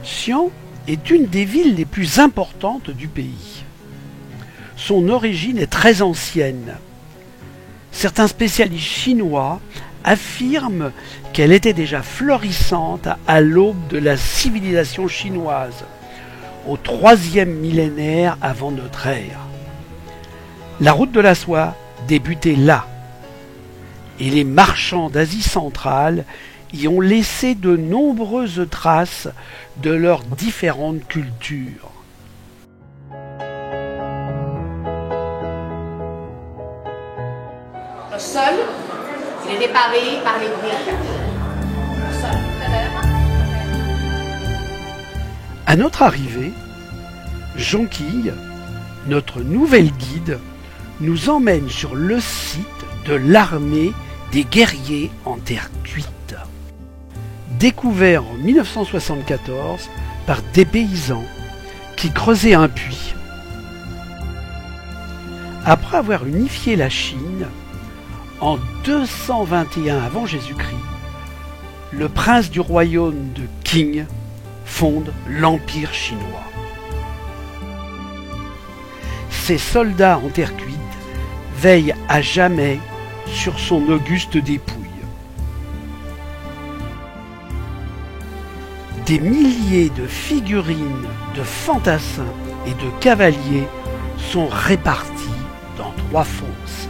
Xi'an est une des villes les plus importantes du pays. Son origine est très ancienne. Certains spécialistes chinois affirment qu'elle était déjà florissante à l'aube de la civilisation chinoise, au 3e millénaire avant notre ère. La route de la soie débutait là, et les marchands d'Asie centrale y ont laissé de nombreuses traces de leurs différentes cultures. Le sol, il est réparé par les briques. Le sol, À notre arrivée, Jonquille, notre nouvelle guide, nous emmène sur le site de l'armée des guerriers en terre cuite. Découvert en 1974 par des paysans qui creusaient un puits. Après avoir unifié la Chine, en 221 avant Jésus-Christ, le prince du royaume de Qing fonde l'Empire chinois. Ses soldats en terre cuite veillent à jamais sur son auguste dépouille. Des milliers de figurines de fantassins et de cavaliers sont répartis dans 3 fosses.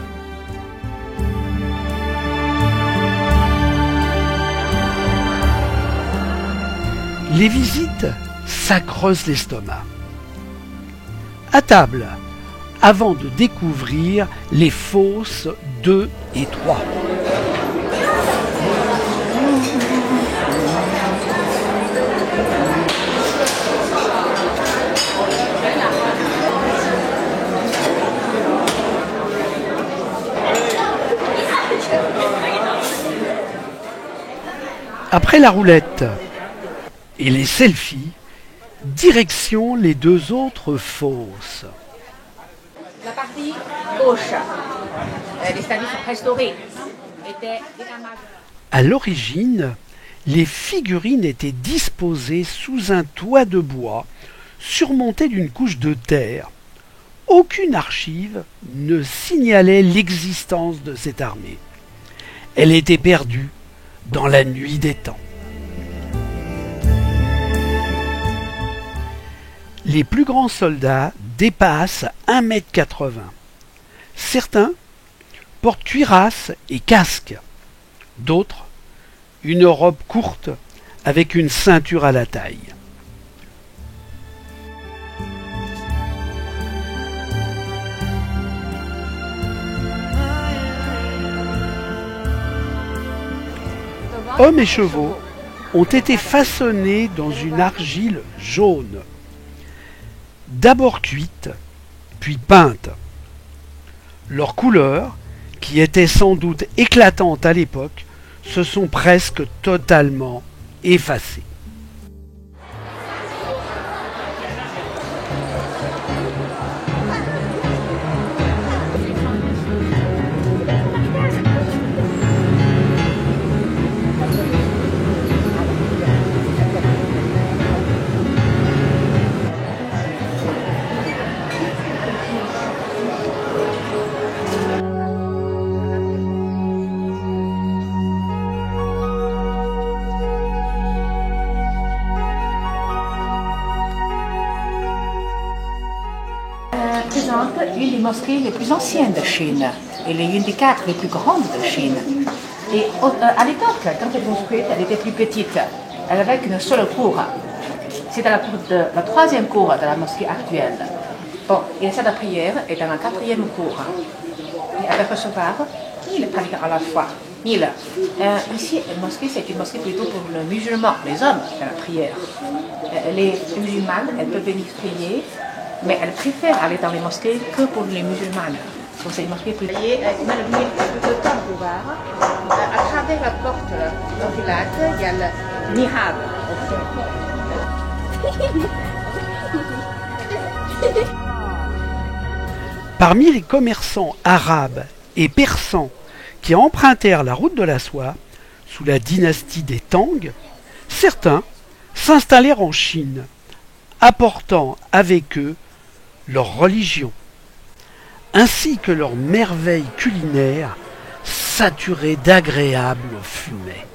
Les visites, ça creuse l'estomac. À table, avant de découvrir les fosses 2 et 3. Après la roulette et les selfies, direction les 2 autres fosses. La partie gauche, les statues sont restaurées. À l'origine, les figurines étaient disposées sous un toit de bois surmonté d'une couche de terre. Aucune archive ne signalait l'existence de cette armée. Elle était perdue dans la nuit des temps. Les plus grands soldats dépassent 1,80 m. Certains portent cuirasse et casque. D'autres, une robe courte avec une ceinture à la taille. Hommes et chevaux ont été façonnés dans une argile jaune, d'abord cuite, puis peinte. Leurs couleurs, qui étaient sans doute éclatantes à l'époque, se sont presque totalement effacées. Présente une des mosquées les plus anciennes de Chine. Elle est une des 4 les plus grandes de Chine. Et à l'époque, quand elle est construite, elle était plus petite. Elle avait qu'une seule cour. C'était la 3e cour de la mosquée actuelle. Bon, et la salle de prière est dans la 4e cour. Et elle peut recevoir 1000 pratiquants à la fois. 1000. Ici, la mosquée, c'est une mosquée plutôt pour les musulmans, les hommes, dans la prière. Les musulmanes, elles peuvent venir prier, mais elles préfèrent aller dans les mosquées que pour les musulmanes. Donc c'est une mosquée plus... Vous voyez, on a le temps de voir. À travers la porte d'enfilade, il y a le mihrab. Parmi les commerçants arabes et persans qui empruntèrent la route de la soie sous la dynastie des Tang, Certains s'installèrent en Chine, apportant avec eux leur religion, ainsi que leurs merveilles culinaires saturées d'agréables fumées.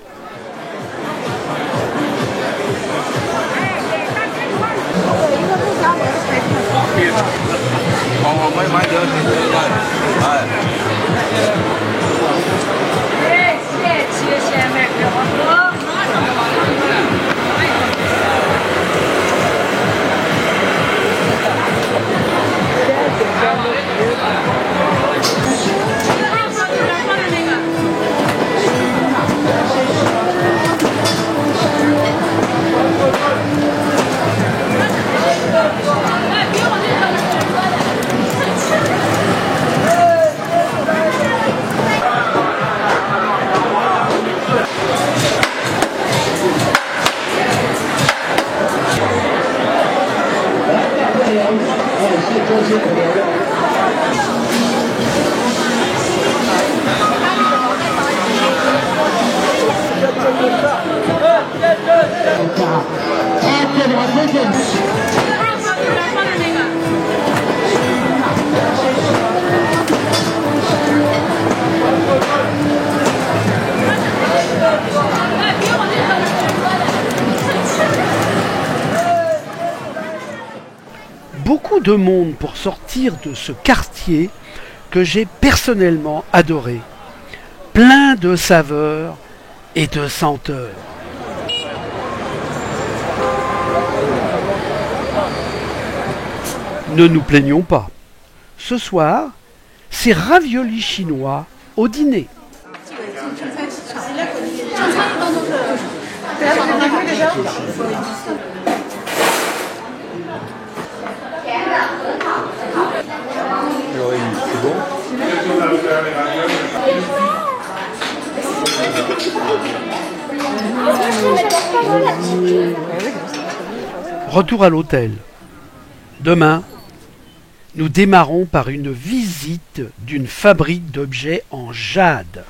Beaucoup de monde pour sortir de ce quartier que j'ai personnellement adoré, plein de saveurs et de senteurs. Ne nous plaignons pas. Ce soir, c'est raviolis chinois au dîner. Retour à l'hôtel. Demain, nous démarrons par une visite d'une fabrique d'objets en jade.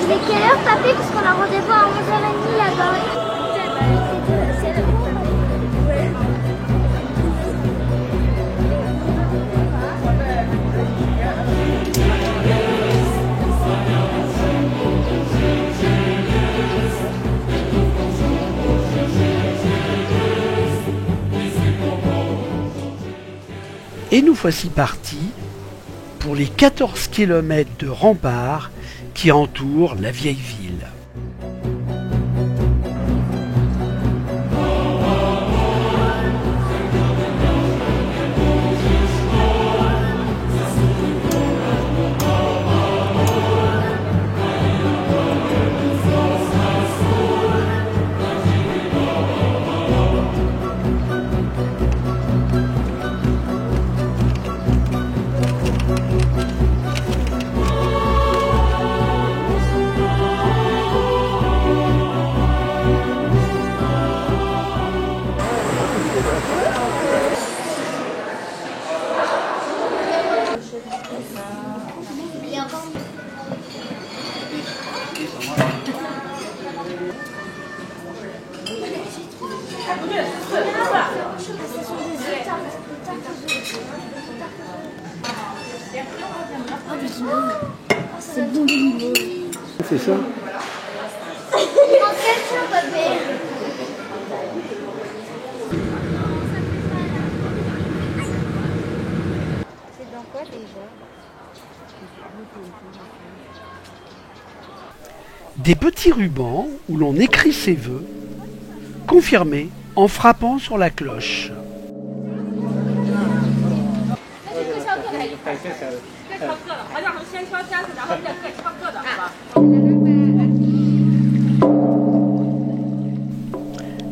Il est quelle heure, papy? Parce qu'on a rendez-vous à 11h30 là-bas. Et nous voici partis pour les 14 km de remparts qui entourent la vieille ville. C'est bon de nouveau. C'est ça? C'est dans quoi déjà? Des petits rubans où l'on écrit ses vœux, confirmés en frappant sur la cloche.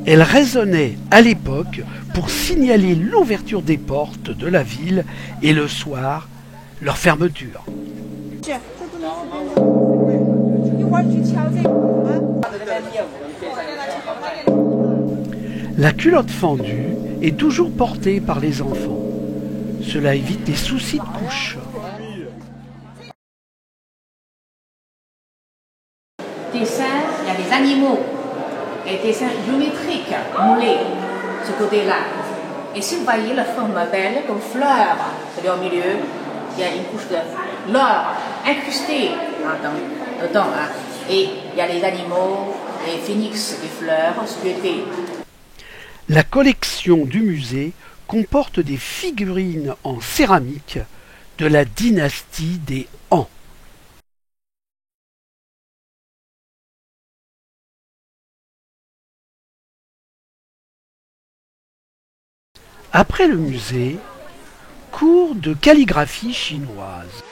Elle résonnait à l'époque pour signaler l'ouverture des portes de la ville et le soir, leur fermeture. La culotte fendue est toujours portée par les enfants. Cela évite des soucis de couche. Dessin, il y a des animaux, les dessins géométriques moulés, ce côté-là. Et si vous voyez la forme belle comme fleur, c'est-à-dire au milieu, il y a une couche de l'or incrustée dedans. Hein. Et il y a les animaux, les phénix, les fleurs sculptées. La collection du musée comporte des figurines en céramique de la dynastie des Han. Après le musée, cours de calligraphie chinoise.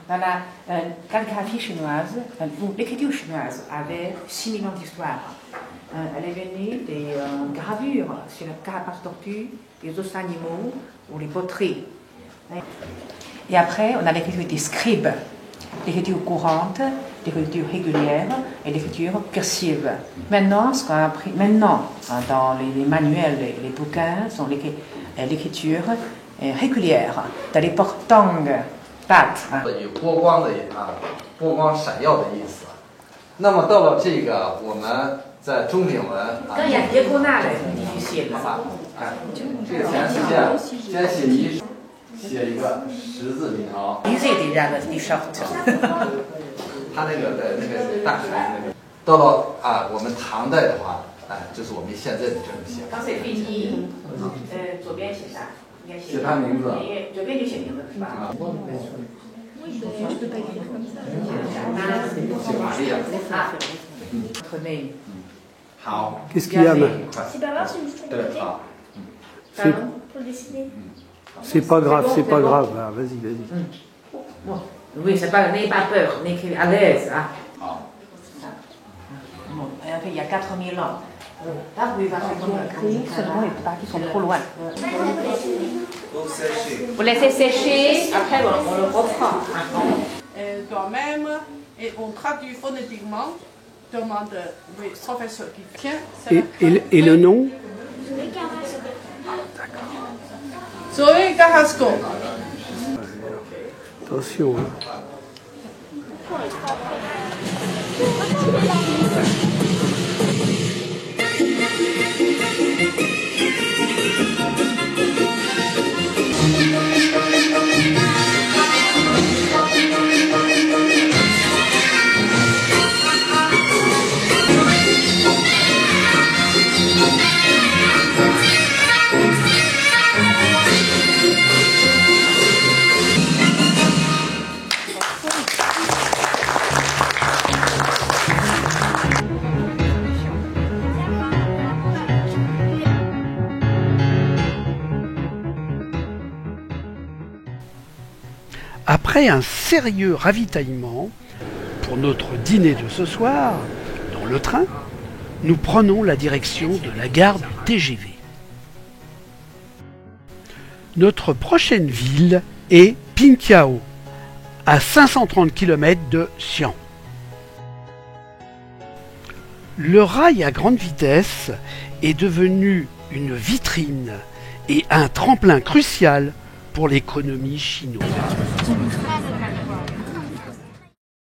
Dans la calligraphie chinoise, ou l'écriture chinoise avait 6 millions d'histoires. Elle est venue des gravures sur la carapace tortue, les os animaux ou les poteries. Et après, on a l'écriture des scribes, l'écriture courante, l'écriture régulière et l'écriture cursive. Maintenant, ce qu'on a appris maintenant dans les manuels, les bouquins, sont l'écriture régulière, dans les portangs. 有波光的波光闪耀的意思。那么到了这个我们在中鼎文好吧，这个前四件先写一个十字笔条。他那个的那个大楷那个，到了我们唐代的话，就是我们现在的这种写法。左边写啥？写他名字，左边就写名字是吧？写玛丽亚。好。Qu'est-ce qu'il y a, C'est pas grave, c'est une histoire de对， beauté. 好。 Faut dessiner. C'est pas grave, c'est pas grave. Ah, vas-y, vas-y. Oui, c'est pas, n'ayez pas peur, n'ayez à l'aise. Hein. 好。 Bon, et après, il y a 4000 ans. Là, vous pouvez voir ce qu'on a écrit, seulement les parties sont trop loin. Vous laissez sécher, après on le reprend. Toi-même, et on traduit phonétiquement, demande le professeur qui tient. Et le nom? Zoé Carrasco. Attention. Hein. Après un sérieux ravitaillement, pour notre dîner de ce soir, dans le train, nous prenons la direction de la gare du TGV. Notre prochaine ville est Pinqiao, à 530 km de Xi'an. Le rail à grande vitesse est devenu une vitrine et un tremplin crucial pour l'économie chinoise.